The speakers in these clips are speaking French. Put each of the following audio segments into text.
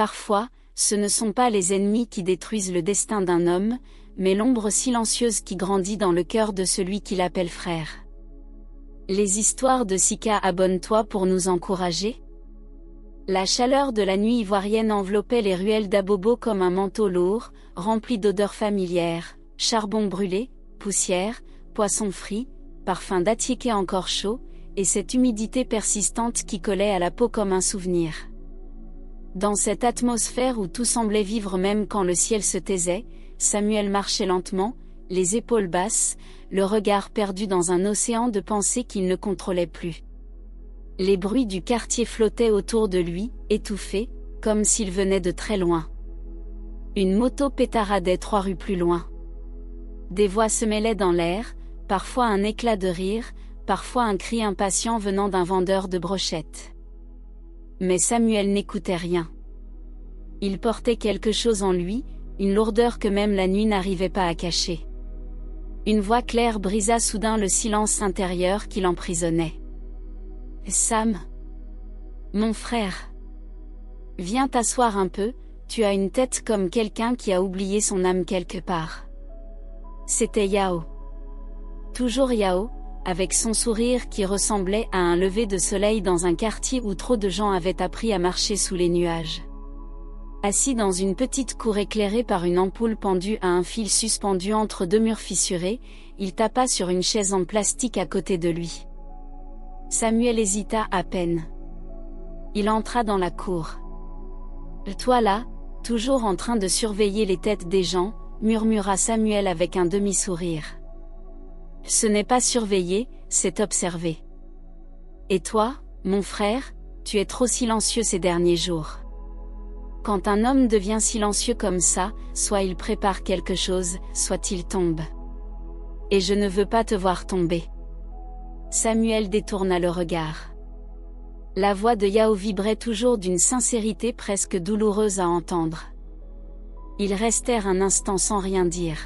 Parfois, ce ne sont pas les ennemis qui détruisent le destin d'un homme, mais l'ombre silencieuse qui grandit dans le cœur de celui qui l'appelle frère. Les histoires de Sika, abonne-toi pour nous encourager. La chaleur de la nuit ivoirienne enveloppait les ruelles d'Abobo comme un manteau lourd, rempli d'odeurs familières, charbon brûlé, poussière, poisson frit, parfum d'attiéké encore chaud, et cette humidité persistante qui collait à la peau comme un souvenir. Dans cette atmosphère où tout semblait vivre même quand le ciel se taisait, Samuel marchait lentement, les épaules basses, le regard perdu dans un océan de pensées qu'il ne contrôlait plus. Les bruits du quartier flottaient autour de lui, étouffés, comme s'ils venaient de très loin. Une moto pétaradait 3 rues plus loin. Des voix se mêlaient dans l'air, parfois un éclat de rire, parfois un cri impatient venant d'un vendeur de brochettes. Mais Samuel n'écoutait rien. Il portait quelque chose en lui, une lourdeur que même la nuit n'arrivait pas à cacher. Une voix claire brisa soudain le silence intérieur qui l'emprisonnait. « Sam, mon frère, viens t'asseoir un peu, tu as une tête comme quelqu'un qui a oublié son âme quelque part. » C'était Yao. Toujours Yao, avec son sourire qui ressemblait à un lever de soleil dans un quartier où trop de gens avaient appris à marcher sous les nuages. Assis dans une petite cour éclairée par une ampoule pendue à un fil suspendu entre 2 murs fissurés, il tapa sur une chaise en plastique à côté de lui. Samuel hésita à peine. Il entra dans la cour. « Toi là, toujours en train de surveiller les têtes des gens », murmura Samuel avec un demi-sourire. « Ce n'est pas surveiller, c'est observer. Et toi, mon frère, tu es trop silencieux ces derniers jours. Quand un homme devient silencieux comme ça, soit il prépare quelque chose, soit il tombe. Et je ne veux pas te voir tomber. » Samuel détourna le regard. La voix de Yao vibrait toujours d'une sincérité presque douloureuse à entendre. Ils restèrent un instant sans rien dire.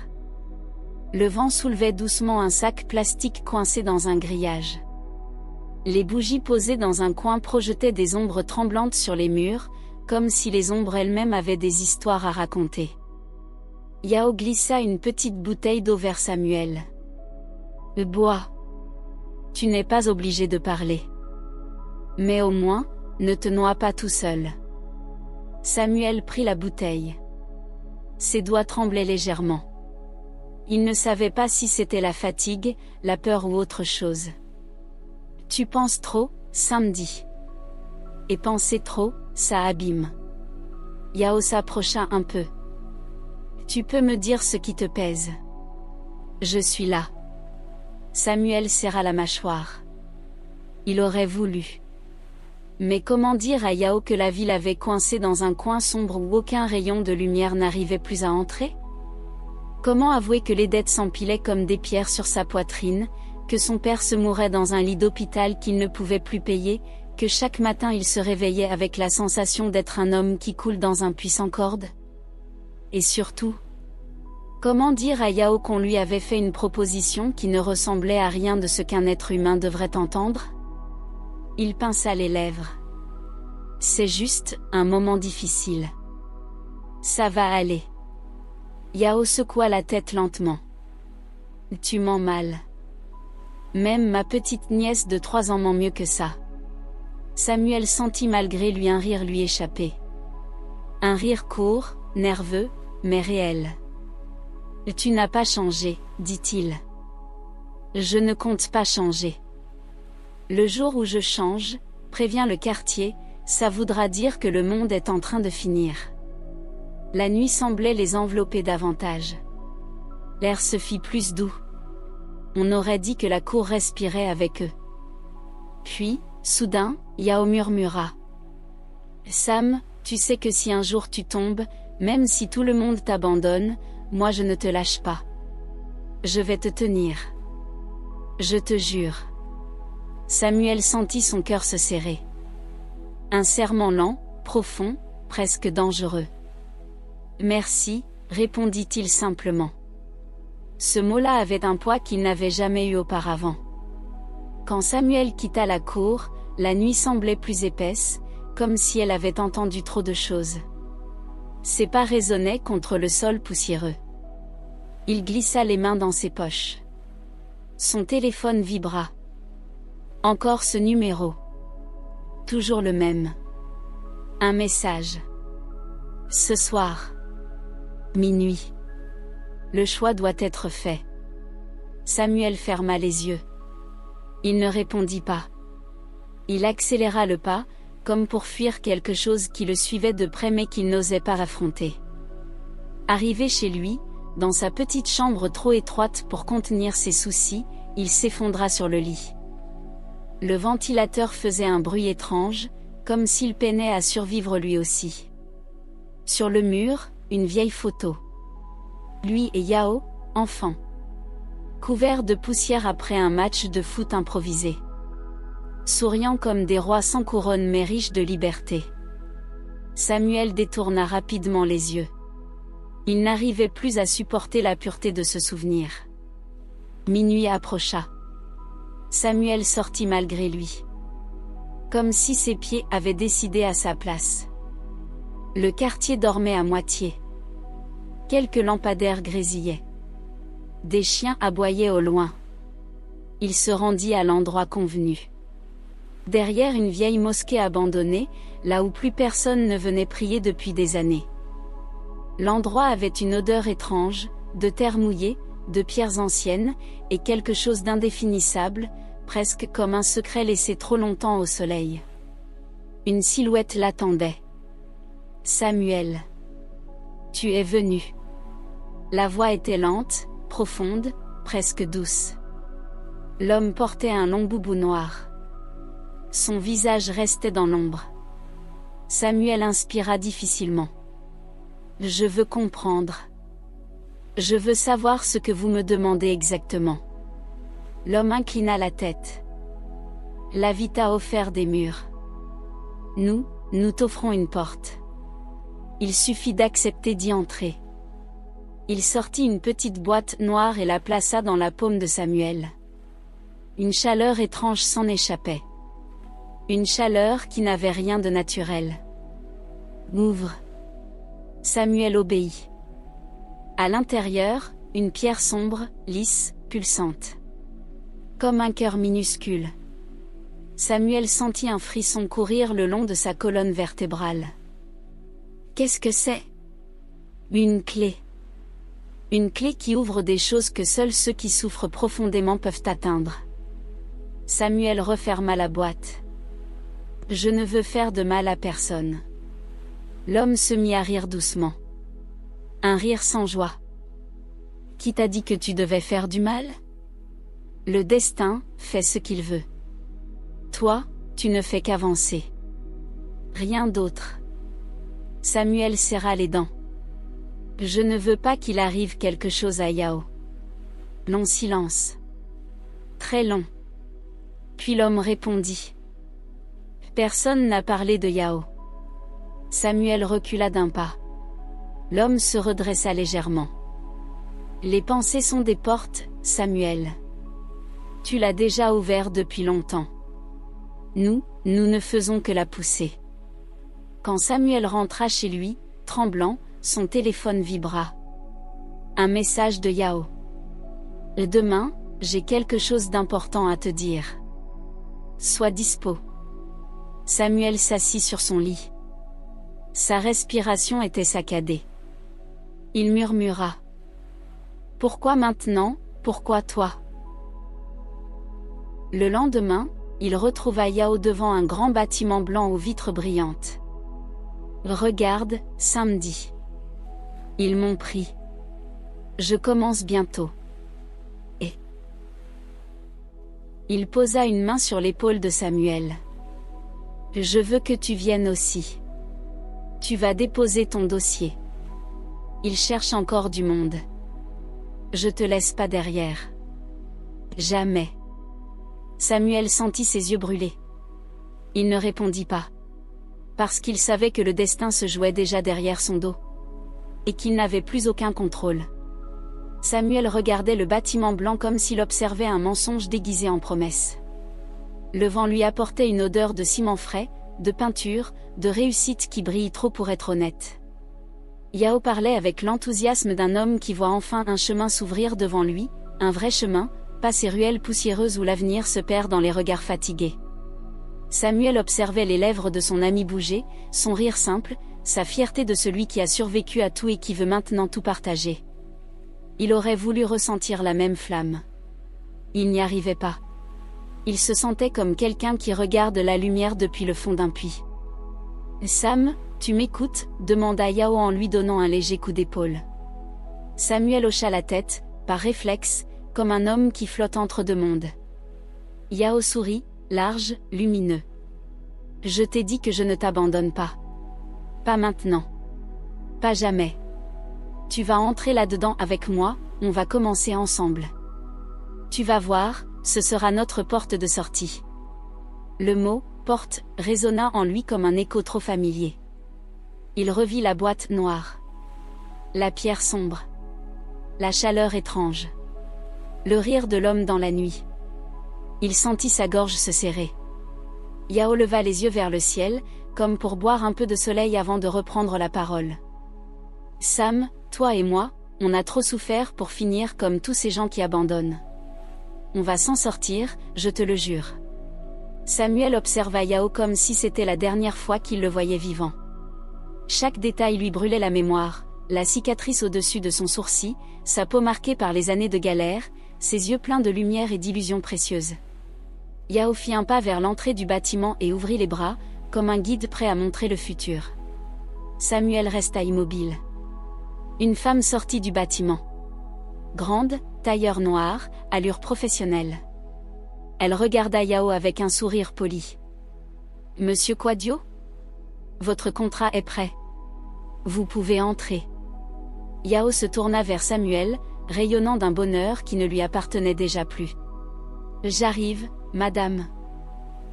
Le vent soulevait doucement un sac plastique coincé dans un grillage. Les bougies posées dans un coin projetaient des ombres tremblantes sur les murs, comme si les ombres elles-mêmes avaient des histoires à raconter. Yao glissa une petite bouteille d'eau vers Samuel. « Bois. Tu n'es pas obligé de parler. Mais au moins, ne te noie pas tout seul. » Samuel prit la bouteille. Ses doigts tremblaient légèrement. Il ne savait pas si c'était la fatigue, la peur ou autre chose. « Tu penses trop, samedi. Et penser trop, ça abîme. » Yao s'approcha un peu. « Tu peux me dire ce qui te pèse. Je suis là. » Samuel serra la mâchoire. Il aurait voulu. Mais comment dire à Yao que la ville avait coincé dans un coin sombre où aucun rayon de lumière n'arrivait plus à entrer? Comment avouer que les dettes s'empilaient comme des pierres sur sa poitrine, que son père se mourait dans un lit d'hôpital qu'il ne pouvait plus payer, que chaque matin il se réveillait avec la sensation d'être un homme qui coule dans un puits sans corde? Et surtout, comment dire à Yao qu'on lui avait fait une proposition qui ne ressemblait à rien de ce qu'un être humain devrait entendre? Il pinça les lèvres. « C'est juste un moment difficile. Ça va aller. » Yao secoua la tête lentement. « Tu mens mal. Même ma petite nièce de 3 ans ment mieux que ça. » Samuel sentit malgré lui un rire lui échapper. Un rire court, nerveux, mais réel. « Tu n'as pas changé, dit-il. Je ne compte pas changer. Le jour où je change, prévient le quartier, ça voudra dire que le monde est en train de finir. » La nuit semblait les envelopper davantage. L'air se fit plus doux. On aurait dit que la cour respirait avec eux. Puis, soudain, Yao murmura. « Sam, tu sais que si un jour tu tombes, même si tout le monde t'abandonne, moi je ne te lâche pas. Je vais te tenir. Je te jure. » Samuel sentit son cœur se serrer. Un serment lent, profond, presque dangereux. « Merci, » répondit-il simplement. Ce mot-là avait un poids qu'il n'avait jamais eu auparavant. Quand Samuel quitta la cour, la nuit semblait plus épaisse, comme si elle avait entendu trop de choses. Ses pas résonnaient contre le sol poussiéreux. Il glissa les mains dans ses poches. Son téléphone vibra. Encore ce numéro. Toujours le même. Un message. Ce soir. Minuit. Le choix doit être fait. Samuel ferma les yeux. Il ne répondit pas. Il accéléra le pas, comme pour fuir quelque chose qui le suivait de près mais qu'il n'osait pas affronter. Arrivé chez lui, dans sa petite chambre trop étroite pour contenir ses soucis, il s'effondra sur le lit. Le ventilateur faisait un bruit étrange, comme s'il peinait à survivre lui aussi. Sur le mur, une vieille photo. Lui et Yao, enfant. Couverts de poussière après un match de foot improvisé. Souriant comme des rois sans couronne mais riches de liberté. Samuel détourna rapidement les yeux. Il n'arrivait plus à supporter la pureté de ce souvenir. Minuit approcha. Samuel sortit malgré lui. Comme si ses pieds avaient décidé à sa place. Le quartier dormait à moitié. Quelques lampadaires grésillaient. Des chiens aboyaient au loin. Il se rendit à l'endroit convenu. Derrière une vieille mosquée abandonnée, là où plus personne ne venait prier depuis des années. L'endroit avait une odeur étrange, de terre mouillée, de pierres anciennes, et quelque chose d'indéfinissable, presque comme un secret laissé trop longtemps au soleil. Une silhouette l'attendait. Samuel. Tu es venu. La voix était lente, profonde, presque douce. L'homme portait un long boubou noir. Son visage restait dans l'ombre. Samuel inspira difficilement. Je veux comprendre. Je veux savoir ce que vous me demandez exactement. L'homme inclina la tête. La vie t'a offert des murs. Nous t'offrons une porte. Il suffit d'accepter d'y entrer. Il sortit une petite boîte noire et la plaça dans la paume de Samuel. Une chaleur étrange s'en échappait. Une chaleur qui n'avait rien de naturel. Ouvre. Samuel obéit. À l'intérieur, une pierre sombre, lisse, pulsante. Comme un cœur minuscule. Samuel sentit un frisson courir le long de sa colonne vertébrale. Qu'est-ce que c'est? Une clé. Une clé qui ouvre des choses que seuls ceux qui souffrent profondément peuvent atteindre. Samuel referma la boîte. Je ne veux faire de mal à personne. L'homme se mit à rire doucement. Un rire sans joie. Qui t'a dit que tu devais faire du mal? Le destin fait ce qu'il veut. Toi, tu ne fais qu'avancer. Rien d'autre. Samuel serra les dents. Je ne veux pas qu'il arrive quelque chose à Yao. Long silence. Très long. Puis l'homme répondit. Personne n'a parlé de Yao. Samuel recula d'un pas. L'homme se redressa légèrement. Les pensées sont des portes, Samuel. Tu l'as déjà ouvert depuis longtemps. Nous ne faisons que la pousser. Quand Samuel rentra chez lui, tremblant, son téléphone vibra. Un message de Yao. Demain, j'ai quelque chose d'important à te dire. Sois dispo. Samuel s'assit sur son lit. Sa respiration était saccadée. Il murmura. Pourquoi maintenant, pourquoi toi? Le lendemain, il retrouva Yao devant un grand bâtiment blanc aux vitres brillantes. Regarde, samedi. Ils m'ont pris. Je commence bientôt. Et il posa une main sur l'épaule de Samuel. Je veux que tu viennes aussi. Tu vas déposer ton dossier. Il cherche encore du monde. Je te laisse pas derrière. Jamais. Samuel sentit ses yeux brûler. Il ne répondit pas. Parce qu'il savait que le destin se jouait déjà derrière son dos. Et qu'il n'avait plus aucun contrôle. Samuel regardait le bâtiment blanc comme s'il observait un mensonge déguisé en promesse. Le vent lui apportait une odeur de ciment frais, de peinture, de réussite qui brille trop pour être honnête. Yao parlait avec l'enthousiasme d'un homme qui voit enfin un chemin s'ouvrir devant lui, un vrai chemin, pas ces ruelles poussiéreuses où l'avenir se perd dans les regards fatigués. Samuel observait les lèvres de son ami bouger, son rire simple, sa fierté de celui qui a survécu à tout et qui veut maintenant tout partager. Il aurait voulu ressentir la même flamme. Il n'y arrivait pas. Il se sentait comme quelqu'un qui regarde la lumière depuis le fond d'un puits. « Sam, tu m'écoutes ?» demanda Yao en lui donnant un léger coup d'épaule. Samuel hocha la tête, par réflexe, comme un homme qui flotte entre deux mondes. Yao sourit, large, lumineux. « Je t'ai dit que je ne t'abandonne pas. Pas maintenant. Pas jamais. Tu vas entrer là-dedans avec moi, on va commencer ensemble. Tu vas voir, ce sera notre porte de sortie. » Le mot « porte » résonna en lui comme un écho trop familier. Il revit la boîte noire. La pierre sombre. La chaleur étrange. Le rire de l'homme dans la nuit. Il sentit sa gorge se serrer. Yao leva les yeux vers le ciel, comme pour boire un peu de soleil avant de reprendre la parole. « Sam, toi et moi, on a trop souffert pour finir comme tous ces gens qui abandonnent. On va s'en sortir, je te le jure. » Samuel observa Yao comme si c'était la dernière fois qu'il le voyait vivant. Chaque détail lui brûlait la mémoire, la cicatrice au-dessus de son sourcil, sa peau marquée par les années de galère, ses yeux pleins de lumière et d'illusions précieuses. Yao fit un pas vers l'entrée du bâtiment et ouvrit les bras, comme un guide prêt à montrer le futur. Samuel resta immobile. Une femme sortit du bâtiment. Grande, tailleur noir, allure professionnelle. Elle regarda Yao avec un sourire poli. « Monsieur Quadio ? Votre contrat est prêt. Vous pouvez entrer. » Yao se tourna vers Samuel, rayonnant d'un bonheur qui ne lui appartenait déjà plus. « J'arrive, madame. »«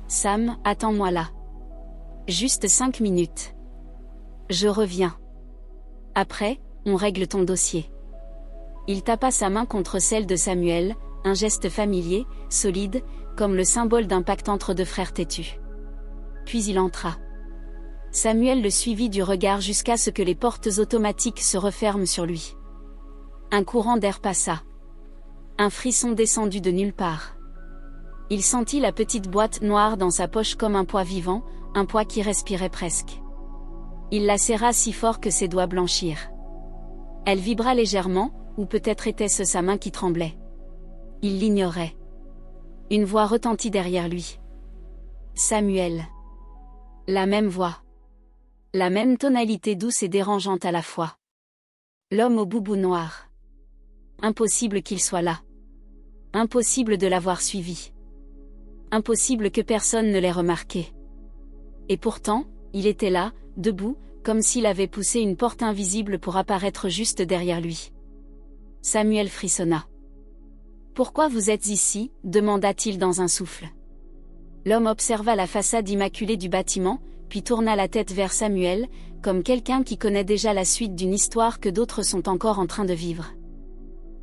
Sam, attends-moi là. Juste 5 minutes. Je reviens. Après, on règle ton dossier. » Il tapa sa main contre celle de Samuel, un geste familier, solide, comme le symbole d'un pacte entre deux frères têtus. Puis il entra. Samuel le suivit du regard jusqu'à ce que les portes automatiques se referment sur lui. Un courant d'air passa. Un frisson descendit de nulle part. Il sentit la petite boîte noire dans sa poche comme un poids vivant, un poids qui respirait presque. Il la serra si fort que ses doigts blanchirent. Elle vibra légèrement, ou peut-être était-ce sa main qui tremblait. Il l'ignorait. Une voix retentit derrière lui. Samuel. La même voix. La même tonalité douce et dérangeante à la fois. L'homme au boubou noir. Impossible qu'il soit là. Impossible de l'avoir suivi. Impossible que personne ne l'ait remarqué. Et pourtant, il était là, debout, comme s'il avait poussé une porte invisible pour apparaître juste derrière lui. Samuel frissonna. « Pourquoi vous êtes ici ?» demanda-t-il dans un souffle. L'homme observa la façade immaculée du bâtiment, puis tourna la tête vers Samuel, comme quelqu'un qui connaît déjà la suite d'une histoire que d'autres sont encore en train de vivre.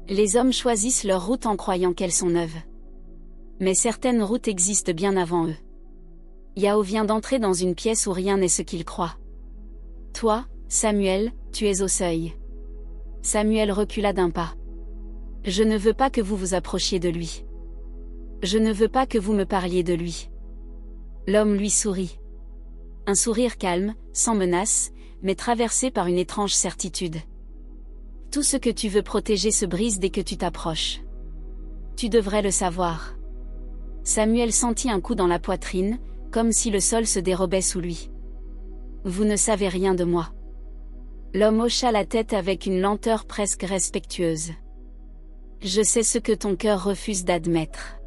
Les hommes choisissent leur route en croyant qu'elles sont neuves. Mais certaines routes existent bien avant eux. Yao vient d'entrer dans une pièce où rien n'est ce qu'il croit. « Toi, Samuel, tu es au seuil. » Samuel recula d'un pas. « Je ne veux pas que vous vous approchiez de lui. Je ne veux pas que vous me parliez de lui. » L'homme lui sourit. Un sourire calme, sans menace, mais traversé par une étrange certitude. « Tout ce que tu veux protéger se brise dès que tu t'approches. Tu devrais le savoir. » Samuel sentit un coup dans la poitrine, comme si le sol se dérobait sous lui. « Vous ne savez rien de moi. » L'homme hocha la tête avec une lenteur presque respectueuse. « Je sais ce que ton cœur refuse d'admettre.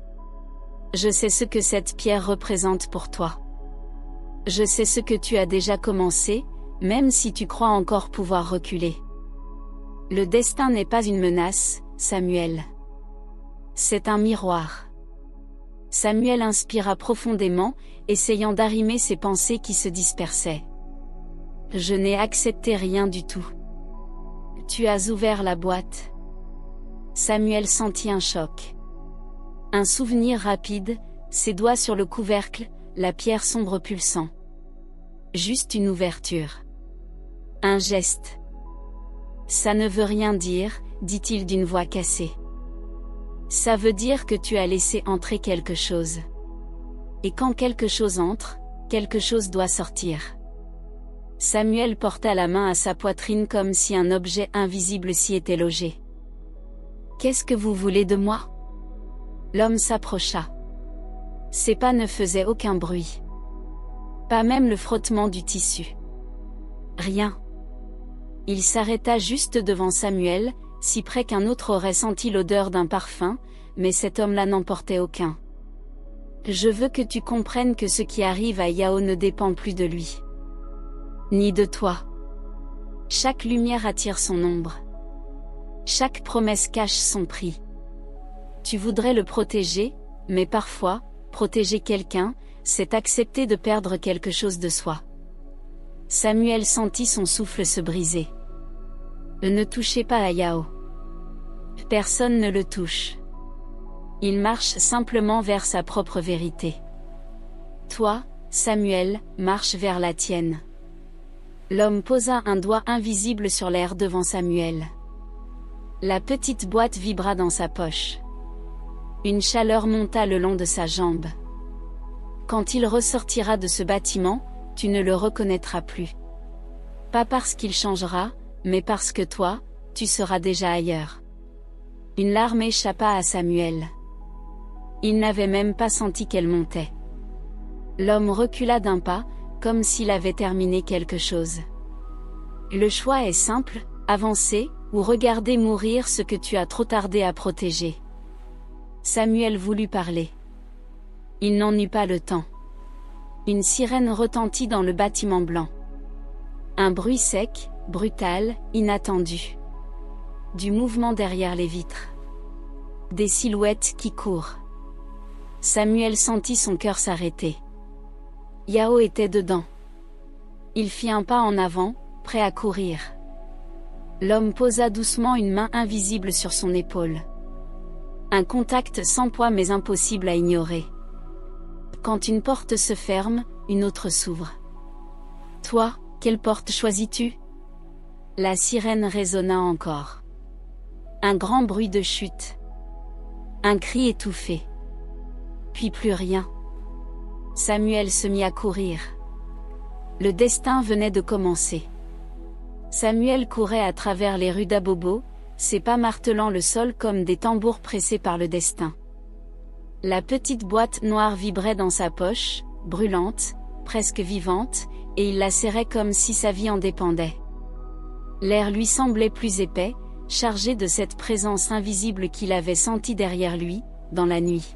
Je sais ce que cette pierre représente pour toi. Je sais ce que tu as déjà commencé, même si tu crois encore pouvoir reculer. Le destin n'est pas une menace, Samuel. C'est un miroir. » Samuel inspira profondément, essayant d'arrimer ses pensées qui se dispersaient. « Je n'ai accepté rien du tout. Tu as ouvert la boîte. » Samuel sentit un choc. Un souvenir rapide, ses doigts sur le couvercle, la pierre sombre pulsant. Juste une ouverture. Un geste. Ça ne veut rien dire, dit-il d'une voix cassée. Ça veut dire que tu as laissé entrer quelque chose. Et quand quelque chose entre, quelque chose doit sortir. Samuel porta la main à sa poitrine comme si un objet invisible s'y était logé. Qu'est-ce que vous voulez de moi? L'homme s'approcha. Ses pas ne faisaient aucun bruit. Pas même le frottement du tissu. Rien. Il s'arrêta juste devant Samuel, si près qu'un autre aurait senti l'odeur d'un parfum, mais cet homme-là n'en portait aucun. Je veux que tu comprennes que ce qui arrive à Yao ne dépend plus de lui. Ni de toi. Chaque lumière attire son ombre. Chaque promesse cache son prix. Tu voudrais le protéger, mais parfois, protéger quelqu'un, c'est accepter de perdre quelque chose de soi. Samuel sentit son souffle se briser. Ne touchez pas à Yao. Personne ne le touche. Il marche simplement vers sa propre vérité. Toi, Samuel, marche vers la tienne. L'homme posa un doigt invisible sur l'air devant Samuel. La petite boîte vibra dans sa poche. Une chaleur monta le long de sa jambe. Quand il ressortira de ce bâtiment, tu ne le reconnaîtras plus. Pas parce qu'il changera, mais parce que toi, tu seras déjà ailleurs. Une larme échappa à Samuel. Il n'avait même pas senti qu'elle montait. L'homme recula d'un pas, comme s'il avait terminé quelque chose. Le choix est simple, avancer, ou regarder mourir ce que tu as trop tardé à protéger. Samuel voulut parler. Il n'en eut pas le temps. Une sirène retentit dans le bâtiment blanc. Un bruit sec, brutal, inattendu. Du mouvement derrière les vitres. Des silhouettes qui courent. Samuel sentit son cœur s'arrêter. Yao était dedans. Il fit un pas en avant, prêt à courir. L'homme posa doucement une main invisible sur son épaule. Un contact sans poids mais impossible à ignorer. Quand une porte se ferme, une autre s'ouvre. Toi, quelle porte choisis-tu? La sirène résonna encore. Un grand bruit de chute. Un cri étouffé. Puis plus rien. Samuel se mit à courir. Le destin venait de commencer. Samuel courait à travers les rues d'Abobo, ses pas martelant le sol comme des tambours pressés par le destin. La petite boîte noire vibrait dans sa poche, brûlante, presque vivante, et il la serrait comme si sa vie en dépendait. L'air lui semblait plus épais, chargé de cette présence invisible qu'il avait sentie derrière lui, dans la nuit.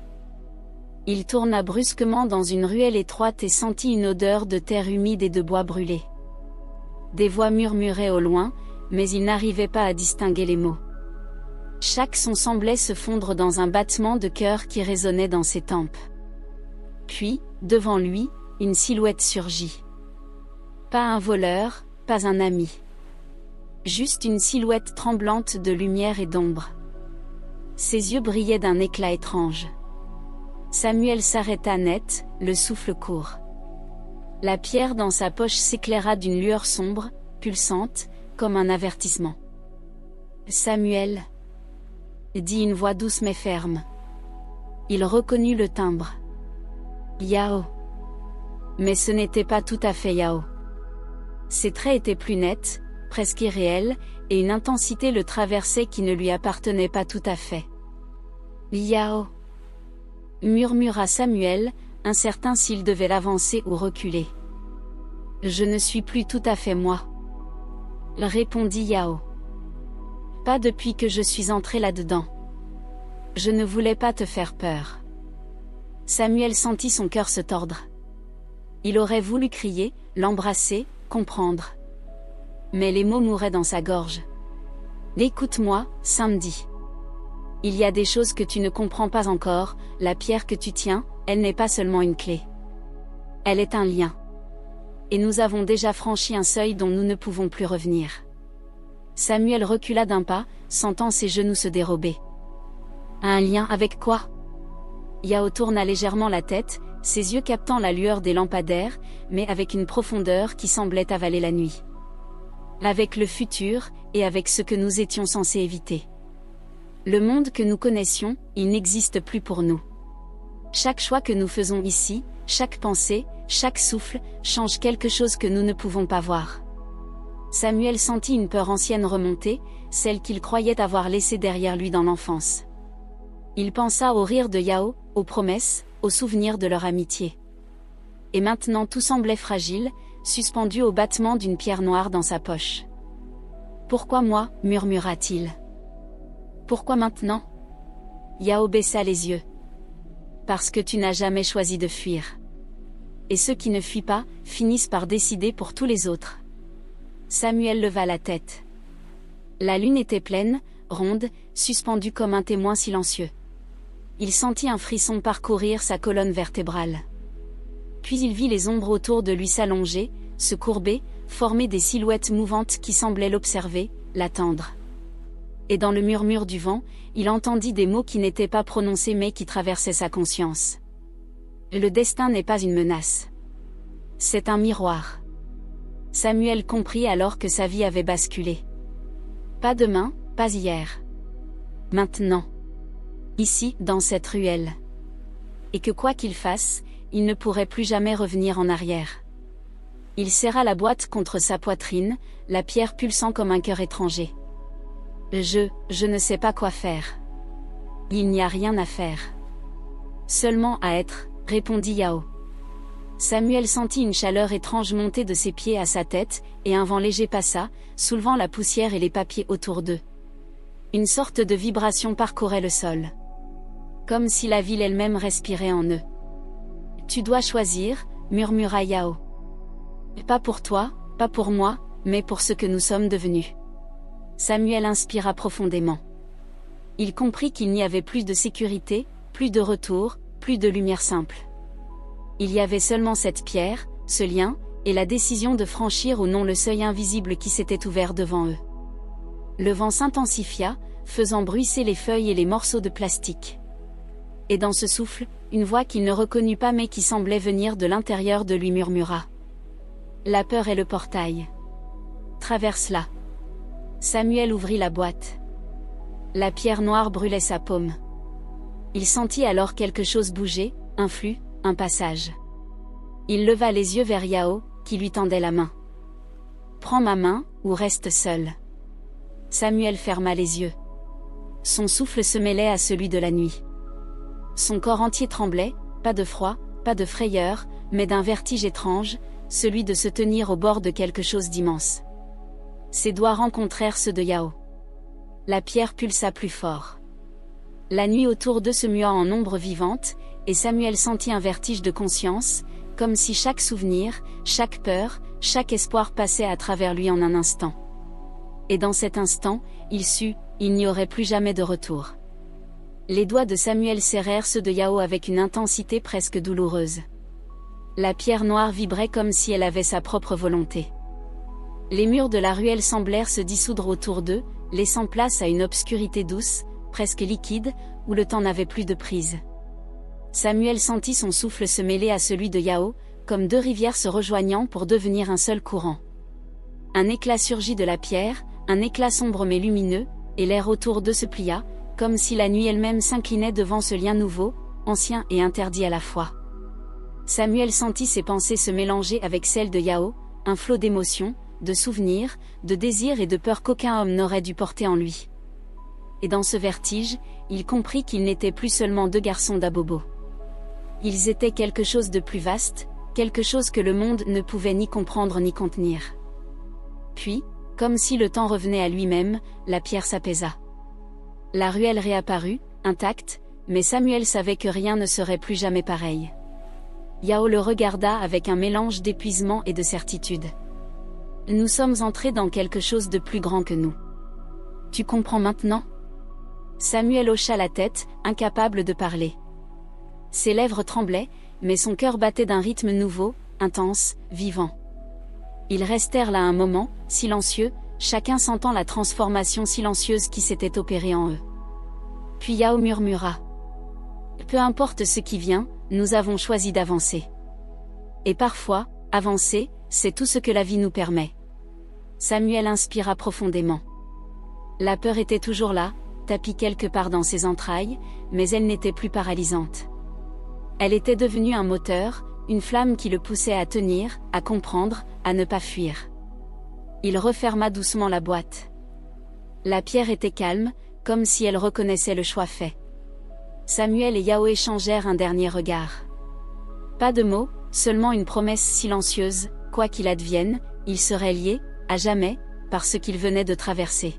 Il tourna brusquement dans une ruelle étroite et sentit une odeur de terre humide et de bois brûlé. Des voix murmuraient au loin, mais il n'arrivait pas à distinguer les mots. Chaque son semblait se fondre dans un battement de cœur qui résonnait dans ses tempes. Puis, devant lui, une silhouette surgit. Pas un voleur, pas un ami. Juste une silhouette tremblante de lumière et d'ombre. Ses yeux brillaient d'un éclat étrange. Samuel s'arrêta net, le souffle court. La pierre dans sa poche s'éclaira d'une lueur sombre, pulsante, comme un avertissement. Samuel, dit une voix douce mais ferme. Il reconnut le timbre. Yao. Mais ce n'était pas tout à fait Yao. Ses traits étaient plus nets, presque irréels, et une intensité le traversait qui ne lui appartenait pas tout à fait. Yao, murmura Samuel, incertain s'il devait l'avancer ou reculer. Je ne suis plus tout à fait moi, répondit Yao. Pas depuis que je suis entré là-dedans. Je ne voulais pas te faire peur. Samuel sentit son cœur se tordre. Il aurait voulu crier, l'embrasser, comprendre. Mais les mots mouraient dans sa gorge. Écoute-moi, Sandy. Il y a des choses que tu ne comprends pas encore, la pierre que tu tiens, elle n'est pas seulement une clé. Elle est un lien. Et nous avons déjà franchi un seuil dont nous ne pouvons plus revenir. Samuel recula d'un pas, sentant ses genoux se dérober. Un lien avec quoi? Yao tourna légèrement la tête, ses yeux captant la lueur des lampadaires, mais avec une profondeur qui semblait avaler la nuit. avec le futur, et avec ce que nous étions censés éviter. Le monde que nous connaissions, il n'existe plus pour nous. Chaque choix que nous faisons ici, chaque pensée, chaque souffle, change quelque chose que nous ne pouvons pas voir. Samuel sentit une peur ancienne remonter, celle qu'il croyait avoir laissée derrière lui dans l'enfance. Il pensa au rire de Yao, aux promesses, aux souvenirs de leur amitié. Et maintenant tout semblait fragile, suspendu au battement d'une pierre noire dans sa poche. « Pourquoi moi » murmura-t-il. « Pourquoi maintenant » Yao baissa les yeux. « Parce que tu n'as jamais choisi de fuir. Et ceux qui ne fuient pas, finissent par décider pour tous les autres. » Samuel leva la tête. La lune était pleine, ronde, suspendue comme un témoin silencieux. Il sentit un frisson parcourir sa colonne vertébrale. Puis il vit les ombres autour de lui s'allonger, se courber, former des silhouettes mouvantes qui semblaient l'observer, l'attendre. Et dans le murmure du vent, il entendit des mots qui n'étaient pas prononcés mais qui traversaient sa conscience. Le destin n'est pas une menace. C'est un miroir. Samuel comprit alors que sa vie avait basculé. Pas demain, pas hier. Maintenant. Ici, dans cette ruelle. Et que quoi qu'il fasse, il ne pourrait plus jamais revenir en arrière. Il serra la boîte contre sa poitrine, la pierre pulsant comme un cœur étranger. Je ne sais pas quoi faire. Il n'y a rien à faire. Seulement à être, répondit Yao. Samuel sentit une chaleur étrange monter de ses pieds à sa tête, et un vent léger passa, soulevant la poussière et les papiers autour d'eux. Une sorte de vibration parcourait le sol. Comme si la ville elle-même respirait en eux. « Tu dois choisir » murmura Yao. « Pas pour toi, pas pour moi, mais pour ce que nous sommes devenus. » Samuel inspira profondément. Il comprit qu'il n'y avait plus de sécurité, plus de retour, plus de lumière simple. Il y avait seulement cette pierre, ce lien, et la décision de franchir ou non le seuil invisible qui s'était ouvert devant eux. Le vent s'intensifia, faisant bruisser les feuilles et les morceaux de plastique. Et dans ce souffle, une voix qu'il ne reconnut pas mais qui semblait venir de l'intérieur de lui murmura. « La peur est le portail. Traverse-la. » Samuel ouvrit la boîte. La pierre noire brûlait sa paume. Il sentit alors quelque chose bouger, un flux, un passage. Il leva les yeux vers Yao, qui lui tendait la main. « Prends ma main, ou reste seul. » Samuel ferma les yeux. Son souffle se mêlait à celui de la nuit. Son corps entier tremblait, pas de froid, pas de frayeur, mais d'un vertige étrange, celui de se tenir au bord de quelque chose d'immense. Ses doigts rencontrèrent ceux de Yao. La pierre pulsa plus fort. La nuit autour d'eux se mua en ombre vivante, et Samuel sentit un vertige de conscience, comme si chaque souvenir, chaque peur, chaque espoir passait à travers lui en un instant. Et dans cet instant, il sut, il n'y aurait plus jamais de retour. Les doigts de Samuel serrèrent ceux de Yao avec une intensité presque douloureuse. La pierre noire vibrait comme si elle avait sa propre volonté. Les murs de la ruelle semblèrent se dissoudre autour d'eux, laissant place à une obscurité douce, presque liquide, où le temps n'avait plus de prise. Samuel sentit son souffle se mêler à celui de Yao, comme deux rivières se rejoignant pour devenir un seul courant. Un éclat surgit de la pierre, un éclat sombre mais lumineux, et l'air autour d'eux se plia, comme si la nuit elle-même s'inclinait devant ce lien nouveau, ancien et interdit à la fois. Samuel sentit ses pensées se mélanger avec celles de Yao, un flot d'émotions, de souvenirs, de désirs et de peurs qu'aucun homme n'aurait dû porter en lui. Et dans ce vertige, il comprit qu'ils n'étaient plus seulement deux garçons d'Abobo. Ils étaient quelque chose de plus vaste, quelque chose que le monde ne pouvait ni comprendre ni contenir. Puis, comme si le temps revenait à lui-même, la pierre s'apaisa. La ruelle réapparut, intacte, mais Samuel savait que rien ne serait plus jamais pareil. Yao le regarda avec un mélange d'épuisement et de certitude. « Nous sommes entrés dans quelque chose de plus grand que nous. Tu comprends maintenant ?» Samuel hocha la tête, incapable de parler. Ses lèvres tremblaient, mais son cœur battait d'un rythme nouveau, intense, vivant. Ils restèrent là un moment, silencieux, chacun sentant la transformation silencieuse qui s'était opérée en eux. Puis Yao murmura. « Peu importe ce qui vient, nous avons choisi d'avancer. Et parfois, avancer, c'est tout ce que la vie nous permet. Samuel inspira profondément. La peur était toujours là, tapie quelque part dans ses entrailles, mais elle n'était plus paralysante. Elle était devenue un moteur, une flamme qui le poussait à tenir, à comprendre, à ne pas fuir. Il referma doucement la boîte. La pierre était calme, comme si elle reconnaissait le choix fait. Samuel et Yao échangèrent un dernier regard. Pas de mots, seulement une promesse silencieuse, quoi qu'il advienne, ils seraient liés, à jamais, par ce qu'ils venaient de traverser.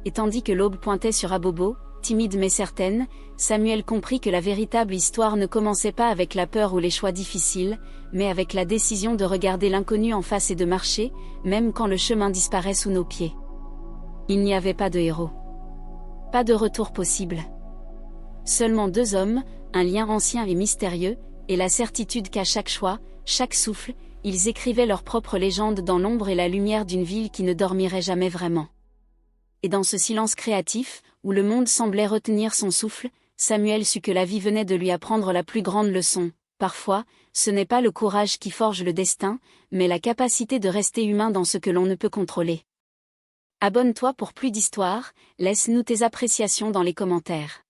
Et tandis que l'aube pointait sur Abobo, timide mais certaine, Samuel comprit que la véritable histoire ne commençait pas avec la peur ou les choix difficiles, mais avec la décision de regarder l'inconnu en face et de marcher, même quand le chemin disparaît sous nos pieds. Il n'y avait pas de héros. Pas de retour possible. Seulement deux hommes, un lien ancien et mystérieux, et la certitude qu'à chaque choix, chaque souffle, ils écrivaient leur propre légende dans l'ombre et la lumière d'une ville qui ne dormirait jamais vraiment. Et dans ce silence créatif, où le monde semblait retenir son souffle, Samuel sut que la vie venait de lui apprendre la plus grande leçon. Parfois, ce n'est pas le courage qui forge le destin, mais la capacité de rester humain dans ce que l'on ne peut contrôler. Abonne-toi pour plus d'histoires, laisse-nous tes appréciations dans les commentaires.